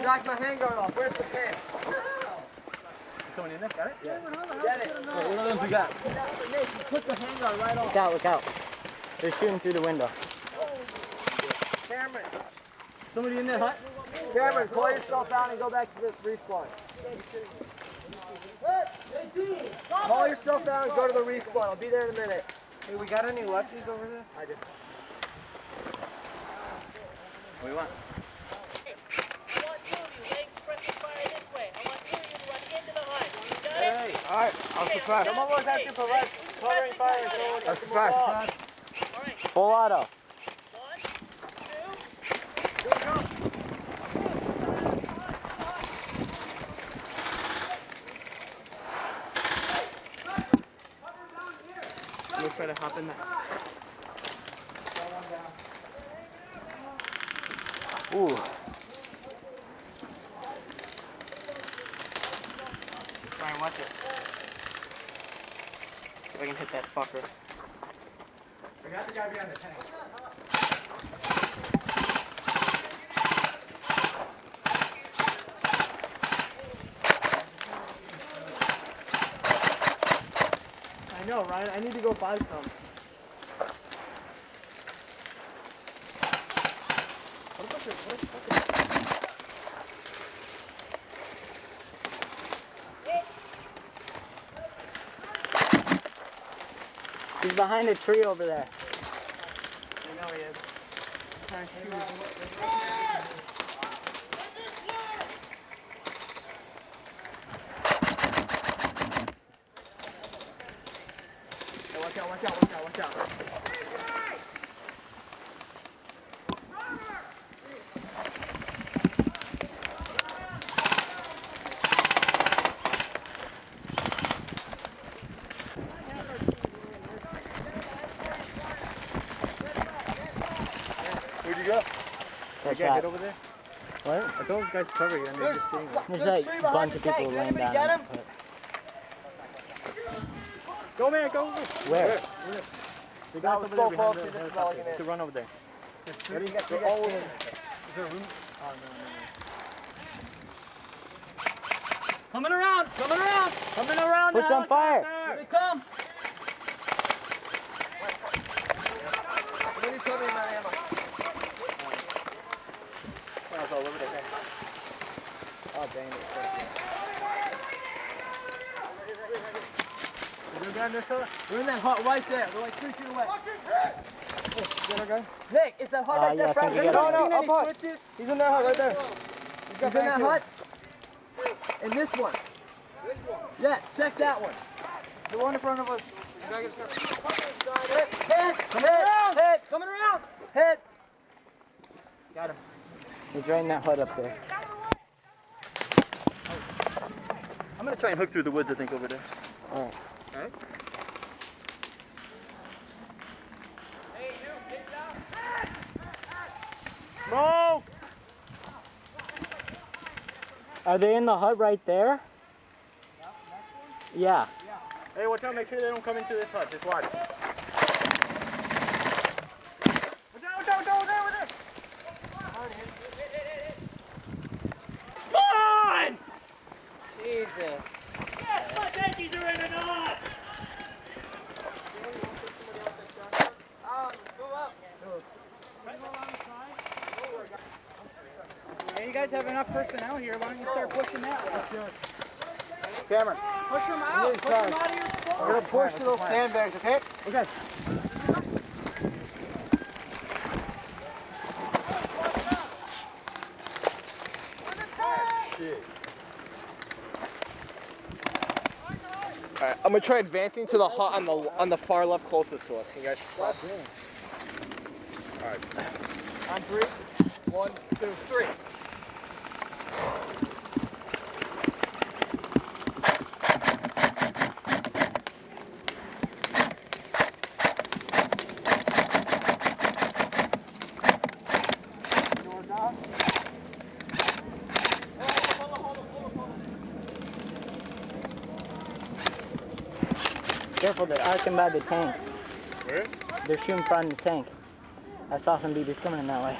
knocked my handguard off. Where's the pin? Someone in there? Got it? Yeah. Get it. What are those we got? Nick, you put the handguard right off. Look out, look out. They're shooting through the window. Cameron. Somebody in there, hut? Cameron, pull yourself out and go back to the respawn. Call yourself out and go to the respawn. I'll be there in a minute. Hey, we got any lefties over there? I did. What do you want? I want two of you legs pressing fire this way. I want two of you to run into the hut. You got it? Hey, alright, I'll surprise. Some of us have to provide covering fire and someone has to move off. All right. Full auto. 1, 2. Go, go. We'll try to hop in there. Ooh. Try and watch it. If I can hit that fucker. I got the guy behind the tank. I know, Ryan. I need to go buy some. What about your He's behind a tree over there. I know he is. Trying to shoot. Watch out, watch out, watch out, watch out. Where'd you go? That's You right. get over there? What? I told those guys to cover you and they're just sitting there. There's like a bunch of people laying down. Get him? Go, man, go. Where? The That guys was over so there close, behind he the just helicopter. smelling it. To run over there. Ready? They're all over. Is there a room? Oh, no. Coming around! Coming around! Coming around! Push on fire! Here they come! What are you covering my ammo? That's all over there. Oh, dang it. Is there a guy in this hut? We're in that hut right there. We're like 3 feet away. Is that our guy? Nick, is that hut right yeah, there, I Frank? think we got No, him. no, up hut. He's in that hut right there. He's in that hut. And this one. This one? Yes, check that one. The one in front of us. Hit, hit, Coming around! hit. Got him. He's right in that hut up there. I'm gonna try and hook through the woods, I think, over there. Alright. Alright? Smoke! Are they in the hut right there? Yeah. Hey, watch out, make sure they don't come into this hut. Just watch. Watch out, watch out, watch out, over there, over there! Spawn! Jesus. Yes, my veggies are in the hut. Hey, you guys have enough personnel here. Why don't you start pushing that way? Cameron, Push them out. Push them out of your spot. we're gonna push to those sandbags, okay? Okay. Alright, I'm gonna try advancing to the hut on the far left closest to us. Can you guys spot? Alright. On 3. 1, 2, 3. Careful, they're arcing by the tank. Where? They're shooting from the tank. I saw some BBs coming in that way.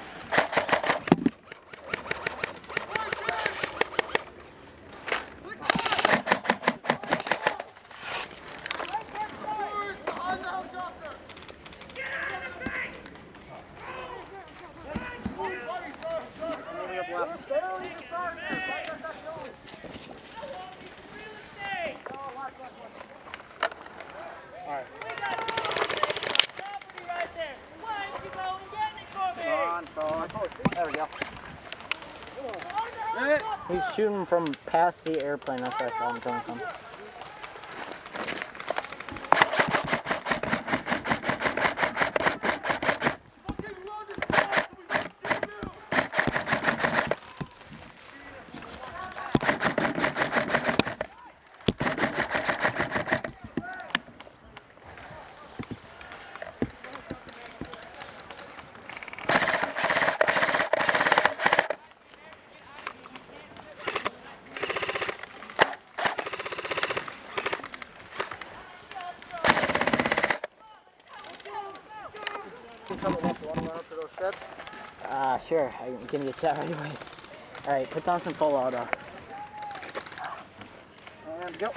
There we go. He's shooting from past the airplane. That's where I saw him coming from. Sure. I can get that right away. All right, put down some full auto. And go.